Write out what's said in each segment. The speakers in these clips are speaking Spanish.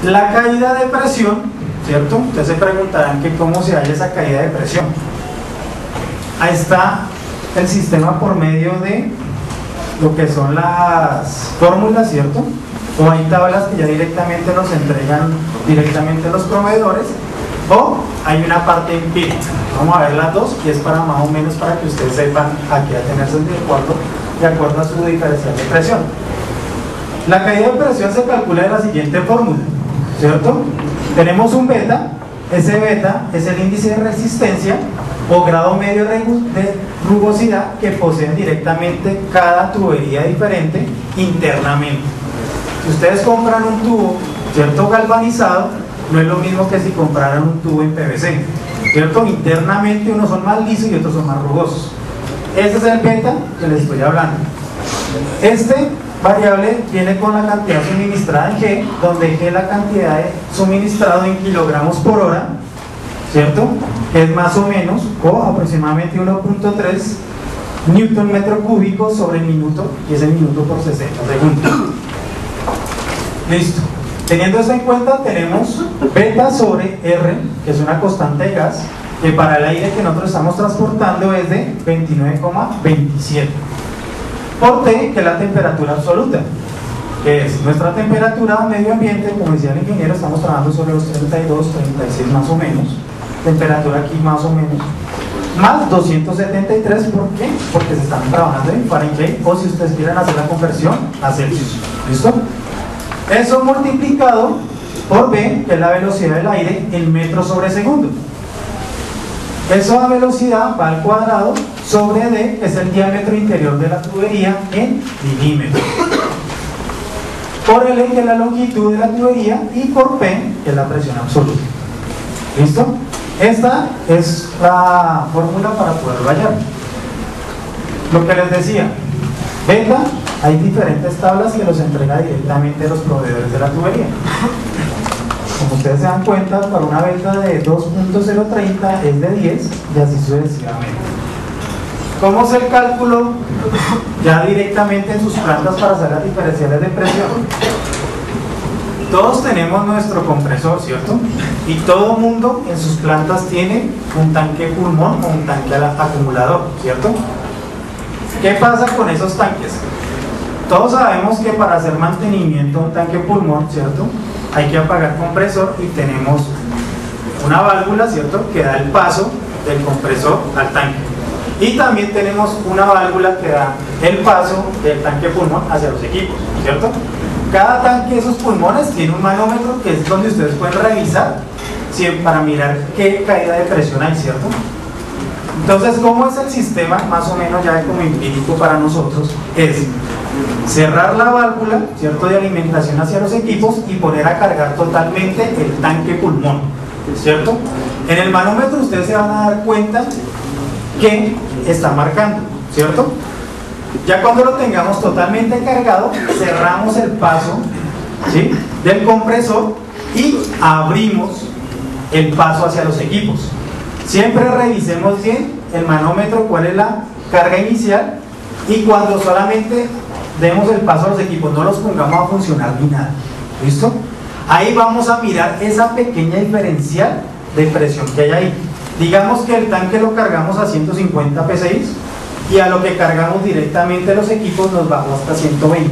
La caída de presión, ¿cierto? Ustedes se preguntarán que cómo se halla esa caída de presión. Ahí está el sistema por medio de lo que son las fórmulas, ¿cierto? O hay tablas que ya directamente nos entregan directamente los proveedores, o hay una parte empírica. Vamos a ver las dos, y es para más o menos para que ustedes sepan a qué atenerse de acuerdo a su diferencial de presión. La caída de presión se calcula de la siguiente fórmula, ¿cierto? Tenemos un beta, ese beta es el índice de resistencia o grado medio de rugosidad que posee directamente cada tubería diferente internamente. Si ustedes compran un tubo, ¿cierto?, galvanizado, no es lo mismo que si compraran un tubo en PVC, ¿cierto? Internamente unos son más lisos y otros son más rugosos. Este es el beta que les estoy hablando. Este variable viene con la cantidad suministrada en G, donde G es la cantidad de suministrado en kilogramos por hora, ¿cierto? Que es más o menos, o aproximadamente 1.3 newton metro cúbico sobre minuto, y es el minuto por 60 segundos. Listo. Teniendo esto en cuenta, tenemos beta sobre R, que es una constante de gas, que para el aire que nosotros estamos transportando es de 29,27. Por T, que es la temperatura absoluta, que es nuestra temperatura medio ambiente. Como decía el ingeniero, estamos trabajando sobre los 32, 36 más o menos, temperatura aquí más o menos, más 273. ¿Por qué? Porque se están trabajando en Fahrenheit, o si ustedes quieren hacer la conversión a Celsius. ¿Listo? Eso multiplicado por B, que es la velocidad del aire en metros sobre segundo. Eso a velocidad va al cuadrado sobre D, que es el diámetro interior de la tubería en milímetros. Por L, que es la longitud de la tubería, y por P, que es la presión absoluta. ¿Listo? Esta es la fórmula para poderlo hallar. Lo que les decía, beta, hay diferentes tablas que los entrega directamente los proveedores de la tubería. Como ustedes se dan cuenta, para una beta de 2.030 es de 10 y así sucesivamente. ¿Cómo es el cálculo ya directamente en sus plantas para hacer las diferenciales de presión? Todos tenemos nuestro compresor, ¿cierto? Y todo mundo en sus plantas tiene un tanque pulmón o un tanque acumulador, ¿cierto? ¿Qué pasa con esos tanques? Todos sabemos que para hacer mantenimiento de un tanque pulmón, ¿cierto?, hay que apagar compresor y tenemos una válvula, ¿cierto?, que da el paso del compresor al tanque. Y también tenemos una válvula que da el paso del tanque pulmón hacia los equipos, ¿cierto? Cada tanque de esos pulmones tiene un manómetro, que es donde ustedes pueden revisar para mirar qué caída de presión hay, ¿cierto? Entonces, ¿cómo es el sistema? Más o menos ya como empírico para nosotros es cerrar la válvula, ¿cierto?, de alimentación hacia los equipos y poner a cargar totalmente el tanque pulmón, ¿cierto? En el manómetro ustedes se van a dar cuenta que está marcando, ¿cierto? Ya cuando lo tengamos totalmente cargado, cerramos el paso, ¿sí?, del compresor y abrimos el paso hacia los equipos. Siempre revisemos bien el manómetro, cuál es la carga inicial, y cuando solamente demos el paso a los equipos, no los pongamos a funcionar ni nada. ¿Listo? Ahí vamos a mirar esa pequeña diferencial de presión que hay ahí. Digamos que el tanque lo cargamos a 150 psi y a lo que cargamos directamente los equipos nos bajó hasta 120.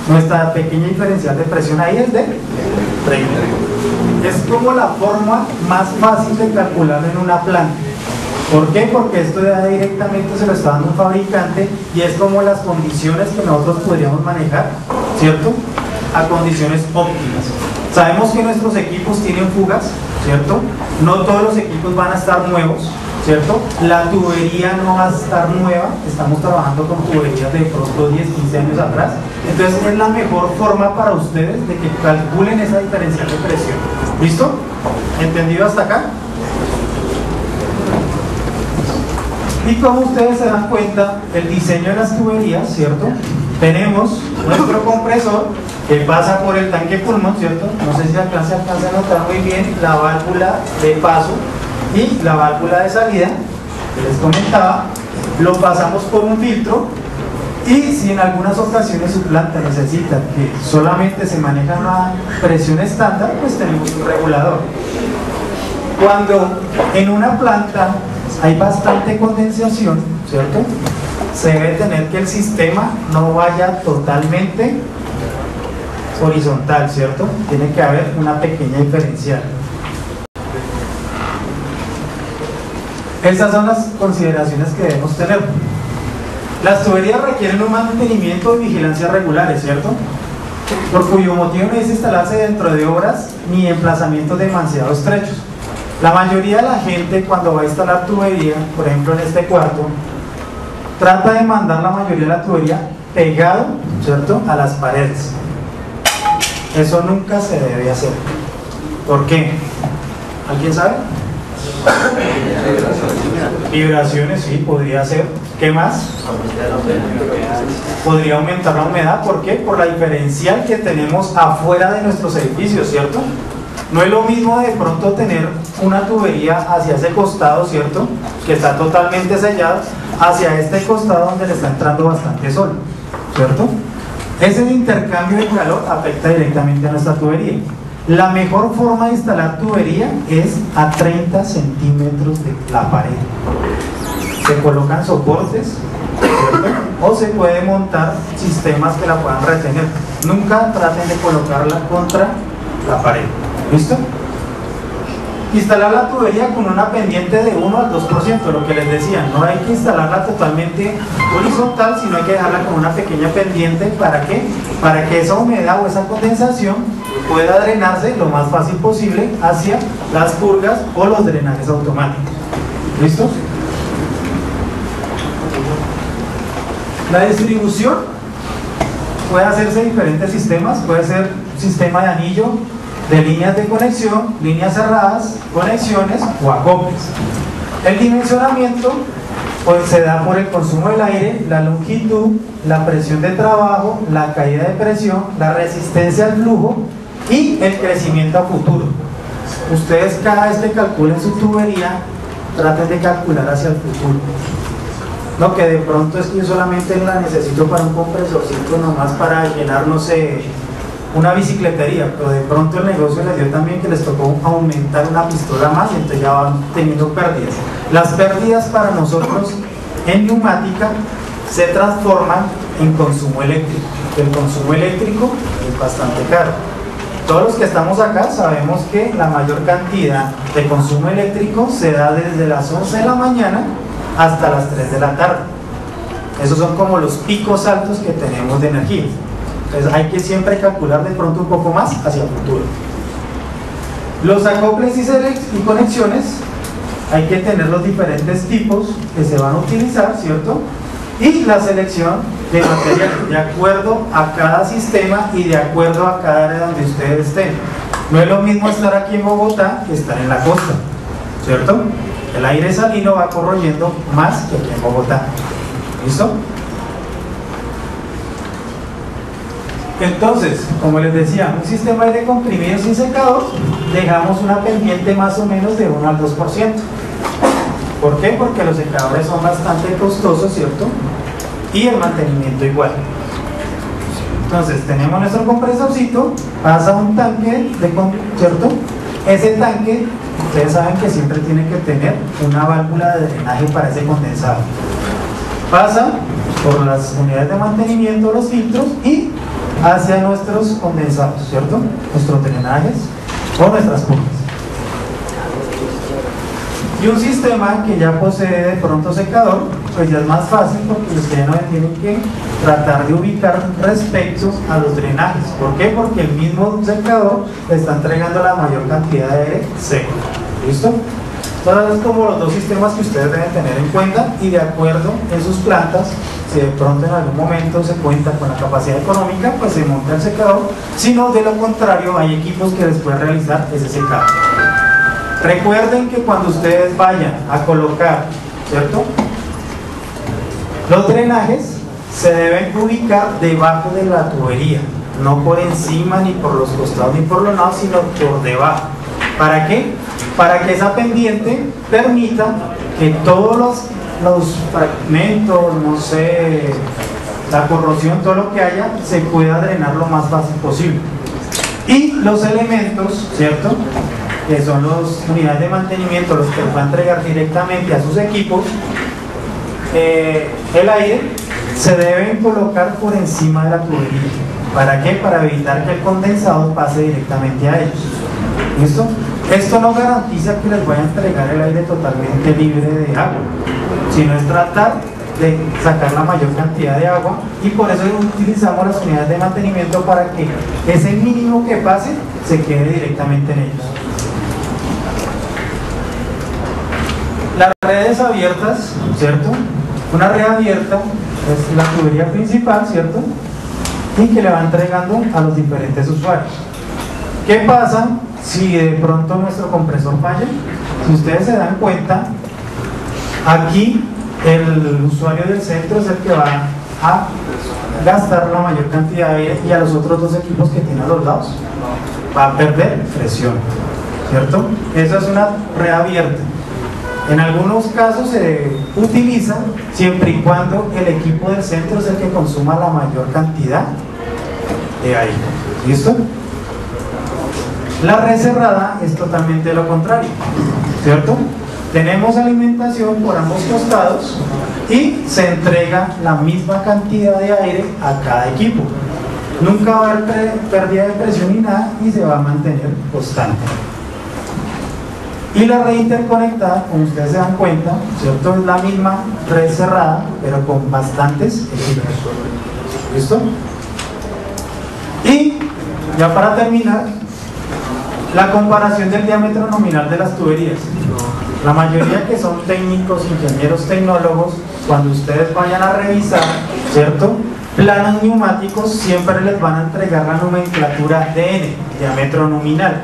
Nuestra pequeña diferencial de presión ahí es de 30. Es como la forma más fácil de calcular en una planta. ¿Por qué? Porque esto ya directamente se lo está dando un fabricante y es como las condiciones que nosotros podríamos manejar, ¿cierto?, a condiciones óptimas. Sabemos que nuestros equipos tienen fugas, ¿cierto? No todos los equipos van a estar nuevos, ¿cierto? La tubería no va a estar nueva, estamos trabajando con tuberías de pronto 10, 15 años atrás. Entonces es la mejor forma para ustedes de que calculen esa diferencial de presión. ¿Listo? ¿Entendido hasta acá? Y como ustedes se dan cuenta, el diseño de las tuberías, ¿cierto? Tenemos nuestro compresor que pasa por el tanque pulmón, ¿cierto? No sé si se alcanza a notar muy bien la válvula de paso y la válvula de salida que les comentaba. Lo pasamos por un filtro Y si en algunas ocasiones su planta necesita que solamente se maneja una presión estándar, pues tenemos un regulador. Cuando en una planta hay bastante condensación, ¿cierto?, se debe tener que el sistema no vaya totalmente horizontal, ¿cierto? Tiene que haber una pequeña diferencial. Estas son las consideraciones que debemos tener. Las tuberías requieren un mantenimiento y vigilancia regulares, ¿cierto?, por cuyo motivo no es instalarse dentro de obras ni emplazamientos demasiado estrechos. La mayoría de la gente, cuando va a instalar tubería, por ejemplo en este cuarto, trata de mandar la mayoría de la tubería pegado, ¿cierto?, a las paredes. Eso nunca se debe hacer. ¿Por qué? ¿Alguien sabe? Vibraciones, sí, podría ser. ¿Qué más? Podría aumentar la humedad. ¿Por qué? Por la diferencial que tenemos afuera de nuestros edificios, ¿cierto? No es lo mismo de pronto tener una tubería hacia ese costado, ¿cierto?, que está totalmente sellado, hacia este costado donde le está entrando bastante sol, ¿cierto? Ese intercambio de calor afecta directamente a nuestra tubería. La mejor forma de instalar tubería es a 30 centímetros de la pared. Se colocan soportes, ¿cierto?, o se puede montar sistemas que la puedan retener. Nunca traten de colocarla contra la pared. ¿Listo? Instalar la tubería con una pendiente de 1 al 2%, lo que les decía, no hay que instalarla totalmente horizontal, sino hay que dejarla con una pequeña pendiente. ¿Para qué? Para que esa humedad o esa condensación pueda drenarse lo más fácil posible hacia las purgas o los drenajes automáticos. ¿Listo? La distribución puede hacerse en diferentes sistemas, puede ser sistema de anillo, de líneas de conexión, líneas cerradas, conexiones o acoples. El dimensionamiento pues se da por el consumo del aire, la longitud, la presión de trabajo, la caída de presión, la resistencia al flujo y el crecimiento a futuro. Ustedes cada vez que calculen su tubería, traten de calcular hacia el futuro. No, que de pronto es que yo solamente la necesito para un compresorcito nomás para llenar, no sé, una bicicletería, pero de pronto el negocio les dio también que les tocó aumentar una pistola más y entonces ya van teniendo pérdidas. Las pérdidas para nosotros en neumática se transforman en consumo eléctrico. El consumo eléctrico es bastante caro. Todos los que estamos acá sabemos que la mayor cantidad de consumo eléctrico se da desde las 11 de la mañana hasta las 3 de la tarde. Esos son como los picos altos que tenemos de energía. Entonces hay que siempre calcular de pronto un poco más hacia el futuro. Los acoples y conexiones, hay que tener los diferentes tipos que se van a utilizar, ¿cierto? Y la selección de material de acuerdo a cada sistema y de acuerdo a cada área donde ustedes estén. No es lo mismo estar aquí en Bogotá que estar en la costa, ¿cierto? El aire salino va corroyendo más que aquí en Bogotá. ¿Listo? Entonces, como les decía, un sistema de aire comprimido sin secador, dejamos una pendiente más o menos de 1 al 2%. ¿Por qué? Porque los secadores son bastante costosos, ¿cierto? Y el mantenimiento igual. Entonces, tenemos nuestro compresorcito, pasa un tanque, ¿cierto? Ese tanque, ustedes saben que siempre tiene que tener una válvula de drenaje para ese condensado. Pasa por las unidades de mantenimiento, los filtros y hacia nuestros condensados, ¿cierto? Nuestros drenajes o nuestras purgas. Y un sistema que ya posee de pronto secador, pues ya es más fácil porque ustedes no tienen que tratar de ubicar respecto a los drenajes. ¿Por qué? Porque el mismo secador le está entregando la mayor cantidad de aire seco. ¿Listo? Entonces es como los dos sistemas que ustedes deben tener en cuenta y de acuerdo en sus plantas, si de pronto en algún momento se cuenta con la capacidad económica, pues se monta el secador, si no, de lo contrario, hay equipos que les pueden realizar ese secado. Recuerden que cuando ustedes vayan a colocar, ¿cierto?, los drenajes se deben ubicar debajo de la tubería, no por encima, ni por los costados, ni por los lados, sino por debajo. ¿Para qué? Para que esa pendiente permita que todos los fragmentos, no sé, la corrosión, todo lo que haya, se pueda drenar lo más fácil posible. Y los elementos, ¿cierto?, que son las unidades de mantenimiento, los que va a entregar directamente a sus equipos, el aire se deben colocar por encima de la tubería. ¿Para qué? Para evitar que el condensado pase directamente a ellos. ¿Listo? Esto no garantiza que les vaya a entregar el aire totalmente libre de agua, sino es tratar de sacar la mayor cantidad de agua, y por eso utilizamos las unidades de mantenimiento para que ese mínimo que pase se quede directamente en ellos. Las redes abiertas, ¿cierto? Una red abierta es la tubería principal, ¿cierto?, y que le va entregando a los diferentes usuarios. ¿Qué pasa si de pronto nuestro compresor falla? Si ustedes se dan cuenta, aquí el usuario del centro es el que va a gastar la mayor cantidad de aire, y a los otros dos equipos que tiene a los lados va a perder presión, ¿cierto? Eso es una red abierta. En algunos casos se utiliza siempre y cuando el equipo del centro es el que consuma la mayor cantidad de aire. ¿Listo? La red cerrada es totalmente lo contrario, ¿cierto? Tenemos alimentación por ambos costados y se entrega la misma cantidad de aire a cada equipo. Nunca va a haber pérdida de presión ni nada, y se va a mantener constante. Y la red interconectada, como ustedes se dan cuenta, ¿cierto?, es la misma red cerrada, pero con bastantes equipos. ¿Listo? Y ya para terminar, la comparación del diámetro nominal de las tuberías. La mayoría que son técnicos, ingenieros, tecnólogos, cuando ustedes vayan a revisar, ¿cierto?, planos neumáticos, siempre les van a entregar la nomenclatura DN, diámetro nominal.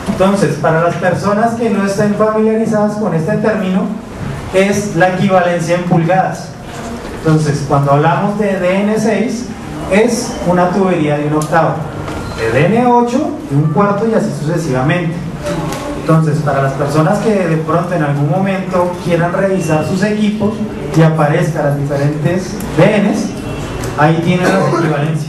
Entonces, para las personas que no estén familiarizadas con este término, es la equivalencia en pulgadas. Entonces, cuando hablamos de DN6, es una tubería de 1/8, de DN8 de 1/4, y así sucesivamente. Entonces, para las personas que de pronto en algún momento quieran revisar sus equipos y aparezcan las diferentes DNs, ahí tienen las equivalencias.